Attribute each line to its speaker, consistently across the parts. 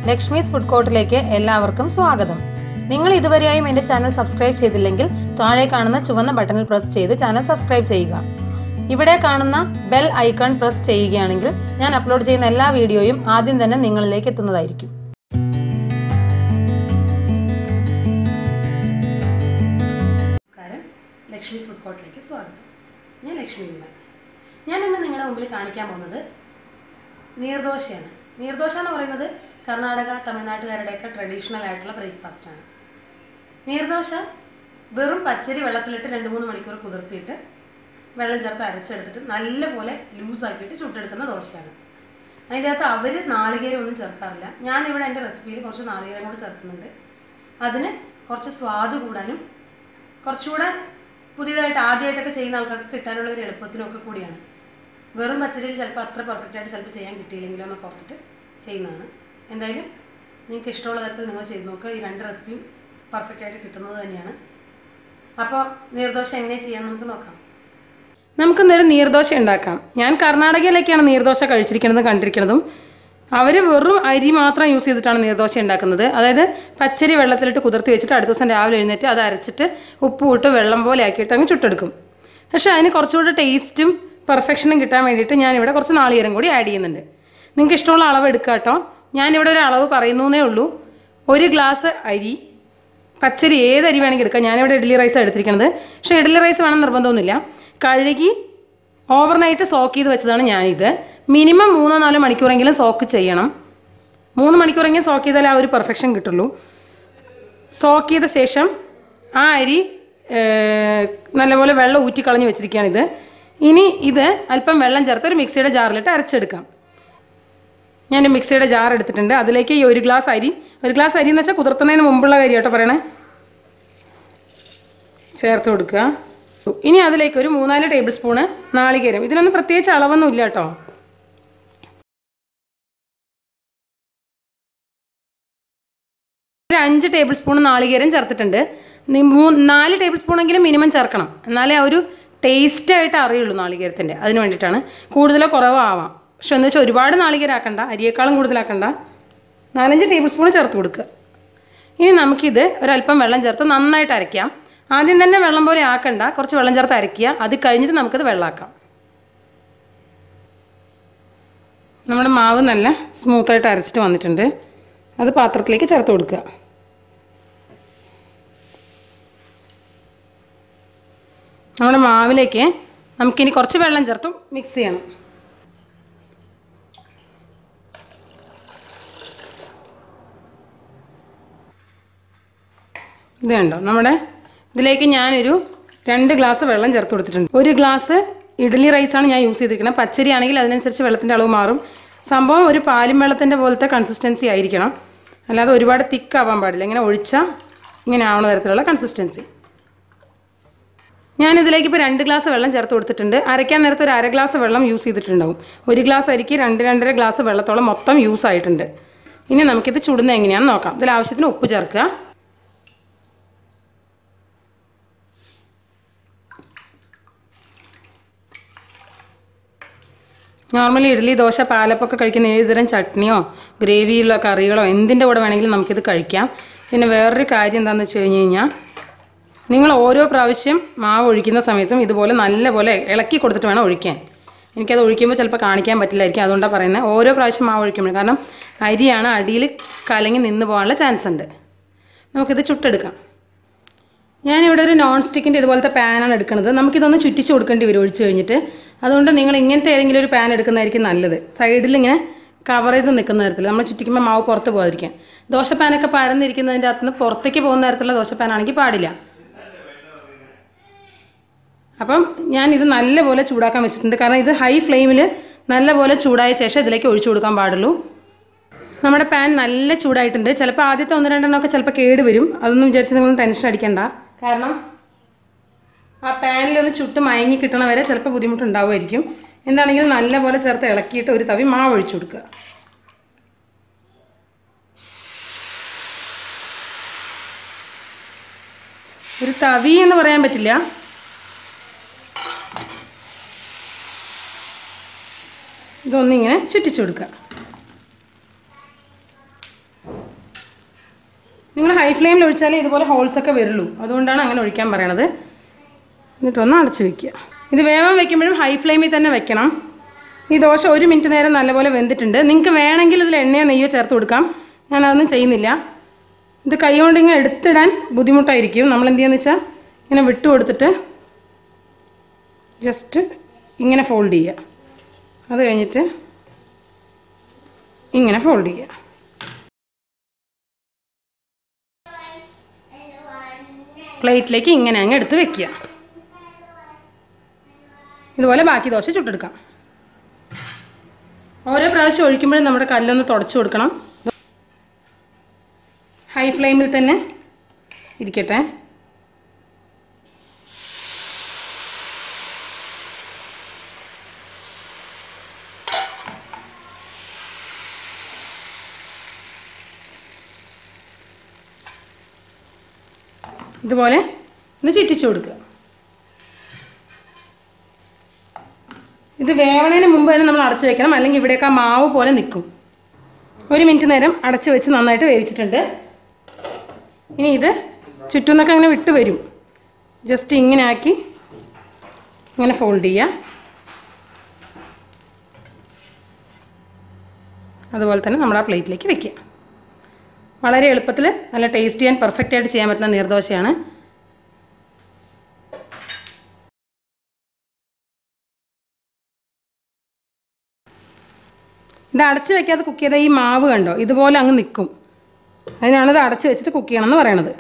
Speaker 1: Lakshmi's food കോർട്ടിലേക്ക് എല്ലാവർക്കും സ്വാഗതം. നിങ്ങൾ ഇതുവരെയായും എൻ്റെ ചാനൽ സബ്സ്ക്രൈബ് ചെയ്തില്ലെങ്കിൽ താഴെ കാണുന്ന ചുവന്ന ബട്ടണിൽ പ്രസ് ചെയ്ത് ചാനൽ സബ്സ്ക്രൈബ് ചെയ്യുക. ഇവിടെ കാണുന്ന ബെൽ ഐക്കൺ പ്രസ് ചെയ്യുകയാണെങ്കിൽ ഞാൻ അപ്ലോഡ് ചെയ്യുന്ന എല്ലാ വീഡിയോയും ആദ്യം തന്നെ നിങ്ങളിലേക്ക് എത്തുന്നതായിരിക്കും. നമസ്കാരം, ലക്ഷ്മീസ് ഫുഡ് കോർട്ടിലേക്ക് സ്വാഗതം. ഞാൻ ലക്ഷ്മി വിമൽ. ഞാൻ ഇന്ന് നിങ്ങളുടെ മുമ്പിൽ കാണിക്കാൻ പോകുന്നത് നീർദോശയാണ്. നീർദോശ എന്ന് പറയുന്നത് കർണാടക, തമിഴ്നാട്ടുകാരുടെയൊക്കെ ട്രഡീഷണൽ ആയിട്ടുള്ള ബ്രേക്ക്ഫാസ്റ്റാണ്. നീർദോശ വെറും പച്ചരി വെള്ളത്തിലിട്ട് 2-3 മണിക്കൂർ കുതിർത്തിയിട്ട് വെള്ളം ചേർത്ത് അരച്ചെടുത്തിട്ട് നല്ലപോലെ ലൂസാക്കിയിട്ട് ചുട്ടെടുക്കുന്ന ദോശയാണ്. അതിൻ്റെ അകത്ത് അവർ നാളികേരം ഒന്നും ചേർക്കാറില്ല. ഞാനിവിടെ എൻ്റെ റെസിപ്പിയിൽ കുറച്ച് നാളികേരം കൂടി ചേർക്കുന്നുണ്ട്. അതിന് കുറച്ച് സ്വാദ് കൂടാനും കുറച്ചുകൂടെ പുതിയതായിട്ട് ആദ്യമായിട്ടൊക്കെ ചെയ്യുന്ന ആൾക്കാർക്ക് കിട്ടാനുള്ള ഒരു എളുപ്പത്തിനൊക്കെ കൂടിയാണ്. വെറും പച്ചരിയിൽ ചിലപ്പോൾ അത്ര പെർഫെക്റ്റായിട്ട് ചിലപ്പോൾ ചെയ്യാൻ കിട്ടിയില്ലെങ്കിലോ എന്നൊക്കെ ഓർത്തിട്ട് ചെയ്യുന്നതാണ്. എന്തായാലും നിങ്ങൾക്ക് ഇഷ്ടമുള്ള തരത്തിൽ നിങ്ങൾ ചെയ്ത് നോക്കുക. ഈ 2 റെസിപ്പിയും പെർഫെക്റ്റായിട്ട് കിട്ടുന്നത് തന്നെയാണ്. അപ്പോൾ നീർദോശ എങ്ങനെ ചെയ്യാൻ നമുക്ക് നോക്കാം. നമുക്കിന്നൊരു നീർദോശ ഉണ്ടാക്കാം. ഞാൻ കർണാടകയിലേക്കാണ് നീർദോശ കഴിച്ചിരിക്കുന്നതും കണ്ടിരിക്കുന്നതും. അവർ വെറും അരി മാത്രം യൂസ് ചെയ്തിട്ടാണ് നീർദോശ ഉണ്ടാക്കുന്നത്. അതായത് പച്ചരി വെള്ളത്തിലിട്ട് കുതിർത്തി വെച്ചിട്ട് അടുത്ത ദിവസം രാവിലെ എഴുന്നേറ്റ് അത് അരച്ചിട്ട് ഉപ്പ് ഇട്ട് വെള്ളം പോലെ ആക്കിയിട്ട് അങ്ങ് ചുട്ടെടുക്കും. പക്ഷേ അതിന് കുറച്ചുകൂടി ടേസ്റ്റും പെർഫെക്ഷനും കിട്ടാൻ വേണ്ടിയിട്ട് ഞാനിവിടെ കുറച്ച് നാളികേരം കൂടി ആഡ് ചെയ്യുന്നുണ്ട്. നിങ്ങൾക്ക് ഇഷ്ടമുള്ള അളവ് എടുക്കുക കേട്ടോ. ഞാനിവിടെ ഒരു അളവ് പറയുന്നേ ഉള്ളൂ. 1 ഗ്ലാസ് അരി, പച്ചരി ഏത് അരി വേണമെങ്കിൽ എടുക്കാം. ഞാനിവിടെ ഇഡ്ഡലി റൈസാണ് എടുത്തിരിക്കുന്നത്. പക്ഷേ ഇഡ്ഡലി റൈസ് വേണം നിർബന്ധമൊന്നുമില്ല. കഴുകി ഓവർനൈറ്റ് സോക്ക് ചെയ്ത് വെച്ചതാണ് ഞാനിത്. മിനിമം 3-4 മണിക്കൂറെങ്കിലും സോക്ക് ചെയ്യണം. 3 മണിക്കൂറെങ്കിലും സോക്ക് ചെയ്താലേ ആ ഒരു പെർഫെക്ഷൻ കിട്ടുള്ളൂ. സോക്ക് ചെയ്ത ശേഷം ആ അരി നല്ലപോലെ വെള്ളം ഊറ്റിക്കളഞ്ഞ് വെച്ചിരിക്കുകയാണിത്. ഇനി ഇത് അല്പം വെള്ളം ചേർത്ത് ഒരു മിക്സിയുടെ ജാറിലിട്ട് അരച്ചെടുക്കാം. ഞാൻ മിക്സിയുടെ ജാർ എടുത്തിട്ടുണ്ട്. അതിലേക്ക് ഈ 1 ഗ്ലാസ് അരി എന്ന് വെച്ചാൽ കുതിർത്തുന്നതിന് മുമ്പുള്ള അരി കേട്ടോ പറയണേ, ചേർത്ത് കൊടുക്കുക. ഇനി അതിലേക്ക് ഒരു 3-4 ടേബിൾ സ്പൂണ് നാളികേരം. ഇതിനൊന്നും പ്രത്യേകിച്ച് അളവൊന്നും ഇല്ല കേട്ടോ. ഒരു 5 ടേബിൾ സ്പൂൺ നാളികേരം ചേർത്തിട്ടുണ്ട്. 4 ടേബിൾ സ്പൂണെങ്കിലും മിനിമം ചേർക്കണം. എന്നാലേ ആ ഒരു ടേസ്റ്റായിട്ട് അറിയുള്ളൂ നാളികേരത്തിൻ്റെ. അതിന് വേണ്ടിയിട്ടാണ്. കൂടുതലോ കുറവോ ആവാം. പക്ഷെ എന്ന് വെച്ചാൽ ഒരുപാട് നാളികേരം ആക്കണ്ട, അരിയേക്കാളും കൂടുതലാക്കണ്ട. 4-5 ടേബിൾ സ്പൂൺ ചേർത്ത് കൊടുക്കുക. ഇനി നമുക്കിത് ഒരല്പം വെള്ളം ചേർത്ത് നന്നായിട്ട് അരയ്ക്കാം. ആദ്യം തന്നെ വെള്ളം പോലെ ആക്കണ്ട, കുറച്ച് വെള്ളം ചേർത്ത് അരയ്ക്കുക. അത് കഴിഞ്ഞിട്ട് നമുക്കത് വെള്ളമാക്കാം. നമ്മുടെ മാവ് നല്ല സ്മൂത്തായിട്ട് അരച്ചിട്ട് വന്നിട്ടുണ്ട്. അത് പാത്രത്തിലേക്ക് ചേർത്ത് കൊടുക്കുക. നമ്മുടെ മാവിലേക്ക് നമുക്കിനി കുറച്ച് വെള്ളം ചേർത്തും മിക്സ് ചെയ്യണം. ഇത് കണ്ടോ, നമ്മുടെ ഇതിലേക്ക് ഞാനൊരു 2 ഗ്ലാസ് വെള്ളം ചേർത്ത് കൊടുത്തിട്ടുണ്ട്. 1 ഗ്ലാസ് ഇഡ്ഡലി റൈസാണ് ഞാൻ യൂസ് ചെയ്തിരിക്കുന്നത്. പച്ചരി ആണെങ്കിൽ അതിനനുസരിച്ച് വെള്ളത്തിൻ്റെ അളവ് മാറും. സംഭവം ഒരു പാലും വെള്ളത്തിൻ്റെ പോലത്തെ കൺസിസ്റ്റൻസി ആയിരിക്കണം. അല്ലാതെ ഒരുപാട് തിക്കാവാൻ പാടില്ല. ഇങ്ങനെ ഒഴിച്ചാൽ ഇങ്ങനെ ആവുന്ന തരത്തിലുള്ള കൺസിസ്റ്റൻസി. ഞാനിതിലേക്ക് ഇപ്പോൾ 2 ഗ്ലാസ് വെള്ളം ചേർത്ത് കൊടുത്തിട്ടുണ്ട്. അരയ്ക്കാൻ നേരത്തെ ഒരു 1/2 ഗ്ലാസ് വെള്ളം യൂസ് ചെയ്തിട്ടുണ്ടാവും. 1 ഗ്ലാസ് അരിക്ക് 2-2.5 ഗ്ലാസ് വെള്ളത്തോളം മൊത്തം യൂസ് ആയിട്ടുണ്ട്. ഇനി നമുക്കിത് ചുടുന്നത് എങ്ങനെയാണെന്ന് നോക്കാം. ഇതിൽ ആവശ്യത്തിന് ഉപ്പ് ചേർക്കുക. നോർമലി ഇഡ്ഡലി, ദോശ, പാലപ്പൊക്കെ കഴിക്കുന്ന ഏതുതരം ചട്നിയോ ഗ്രേവിയുള്ള കറികളോ എന്തിൻ്റെ കൂടെ വേണമെങ്കിലും നമുക്കിത് കഴിക്കാം. പിന്നെ വേറൊരു കാര്യം എന്താണെന്ന് വെച്ച് കഴിഞ്ഞാൽ നിങ്ങൾ ഓരോ പ്രാവശ്യം മാവ് ഒഴിക്കുന്ന സമയത്തും ഇതുപോലെ നല്ലപോലെ ഇളക്കി കൊടുത്തിട്ട് വേണം ഒഴിക്കാൻ. എനിക്കത് ഒഴിക്കുമ്പോൾ ചിലപ്പോൾ കാണിക്കാൻ പറ്റില്ലായിരിക്കും. അതുകൊണ്ടാണ് പറയുന്നത് ഓരോ പ്രാവശ്യം മാവ് ഒഴിക്കുമ്പോൾ. കാരണം അരിയാണ് അടിയിൽ കലങ്ങി നിന്ന് പോകാനുള്ള ചാൻസ് ഉണ്ട്. നമുക്കിത് ചുട്ടെടുക്കാം. ഞാനിവിടെ ഒരു നോൺ സ്റ്റിക്കിൻ്റെ ഇതുപോലത്തെ പാനാണ് എടുക്കുന്നത്. നമുക്കിതൊന്ന് ചുറ്റിച്ച് കൊടുക്കേണ്ടി വരും ഒഴിച്ച് കഴിഞ്ഞിട്ട്. അതുകൊണ്ട് നിങ്ങൾ ഇങ്ങനത്തെ ഏതെങ്കിലും ഒരു പാൻ എടുക്കുന്നതായിരിക്കും നല്ലത്. സൈഡിൽ ഇങ്ങനെ കവർ ചെയ്ത് നിൽക്കുന്ന തരത്തിൽ നമ്മൾ ചുറ്റിക്കുമ്പോൾ മാവ് പുറത്ത് പോകാതിരിക്കാൻ. ദോശപ്പാനൊക്കെ പരന്നിരിക്കുന്നതിൻ്റെ അകത്തുനിന്ന് പുറത്തേക്ക് പോകുന്ന തരത്തിലുള്ള ദോശപ്പാനാണെങ്കിൽ പാടില്ല. അപ്പം ഞാനിത് നല്ലപോലെ ചൂടാക്കാൻ വെച്ചിട്ടുണ്ട്. കാരണം ഇത് ഹൈ ഫ്ലെയിമിൽ നല്ലപോലെ ചൂടായ ശേഷം ഇതിലേക്ക് ഒഴിച്ചു കൊടുക്കാൻ പാടുള്ളൂ. നമ്മുടെ പാൻ നല്ല ചൂടായിട്ടുണ്ട്. ചിലപ്പോൾ ആദ്യത്തെ 1-2 എണ്ണമൊക്കെ ചിലപ്പോൾ കേട് വരും. അതൊന്നും വിചാരിച്ച് നിങ്ങൾ ടെൻഷൻ അടിക്കണ്ട. കാരണം ആ പാനിലൊന്ന് ചുട്ട് മയങ്ങി കിട്ടണ വരെ ചിലപ്പോൾ ബുദ്ധിമുട്ടുണ്ടാവുമായിരിക്കും. എന്താണെങ്കിലും നല്ലപോലെ ചേർത്ത് ഇളക്കിയിട്ട് ഒരു തവി മാവ് ഒഴിച്ചു കൊടുക്കുക. ഒരു തവി എന്ന് പറയാൻ പറ്റില്ല, ഇതൊന്നിങ്ങനെ ചുറ്റിച്ചു കൊടുക്കുക. നിങ്ങൾ ഹൈ ഫ്ലെയിമിൽ ഒഴിച്ചാലേ ഇതുപോലെ ഹോൾസൊക്കെ വരുള്ളൂ, അതുകൊണ്ടാണ് അങ്ങനെ ഒഴിക്കാൻ പറയണത്. എന്നിട്ടൊന്ന് അടച്ച് വയ്ക്കുക. ഇത് വേവാൻ വയ്ക്കുമ്പോഴും ഹൈ ഫ്ലെയിമിൽ തന്നെ വെക്കണം. ഈ ദോശ 1 മിനിറ്റ് നേരം നല്ലപോലെ വെന്തിട്ടുണ്ട്. നിങ്ങൾക്ക് വേണമെങ്കിൽ ഇതിൽ എണ്ണയോ നെയ്യോ ചേർത്ത് കൊടുക്കാം. ഞാനതൊന്നും ചെയ്യുന്നില്ല. ഇത് കൈ കൊണ്ട് ഇങ്ങനെ എടുത്തിടാൻ ബുദ്ധിമുട്ടായിരിക്കും. നമ്മൾ എന്ത് ചെയ്യുക വെച്ചാൽ ഇങ്ങനെ വിട്ടു കൊടുത്തിട്ട് ജസ്റ്റ് ഇങ്ങനെ ഫോൾഡ് ചെയ്യുക. അത് കഴിഞ്ഞിട്ട് ഇങ്ങനെ ഫോൾഡ് ചെയ്യുക. പ്ലേറ്റിലേക്ക് ഇങ്ങനെ അങ്ങ് എടുത്ത് വെക്കുക. ഇതുപോലെ ബാക്കി ദോശ ചുട്ടെടുക്കാം. ഓരോ പ്രാവശ്യം ഒഴിക്കുമ്പോഴും നമ്മുടെ കല്ലൊന്ന് തുടച്ചു കൊടുക്കണം. ഹൈ ഫ്ലെയിമിൽ തന്നെ ഇരിക്കട്ടെ. ഇതുപോലെ ഒന്ന് ചുറ്റിച്ചു കൊടുക്കുക. ഇത് വേവണതിന് മുമ്പ് തന്നെ നമ്മൾ അടച്ചു വെക്കണം, അല്ലെങ്കിൽ ഇവിടെയൊക്കെ ആ മാവ് പോലെ നിൽക്കും. 1 മിനിറ്റ് നേരം അടച്ചു വെച്ച് നന്നായിട്ട് വേവിച്ചിട്ടുണ്ട്. ഇനി ഇത് ചുറ്റുന്നൊക്കെ അങ്ങനെ വിട്ട് വരും. ജസ്റ്റ് ഇങ്ങനെ ആക്കി ഇങ്ങനെ ഫോൾഡ് ചെയ്യുക. അതുപോലെ തന്നെ നമ്മൾ ആ പ്ലേറ്റിലേക്ക് വെക്കുക. വളരെ എളുപ്പത്തിൽ നല്ല ടേസ്റ്റി ആൻഡ് പെർഫെക്റ്റ് ആയിട്ട് ചെയ്യാൻ പറ്റുന്ന നീർദോശയാണ്. ഇത് അടച്ച് വെക്കാതെ കുക്ക് ചെയ്താൽ ഈ മാവ് കണ്ടോ ഇതുപോലെ അങ്ങ് നിൽക്കും. അതിനാണിത് അടച്ച് വെച്ചിട്ട് കുക്ക് ചെയ്യണമെന്ന് പറയണത്.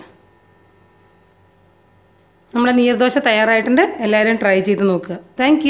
Speaker 1: നമ്മുടെ നീർദോശ തയ്യാറായിട്ടുണ്ട്. എല്ലാവരും ട്രൈ ചെയ്ത് നോക്കുക. താങ്ക്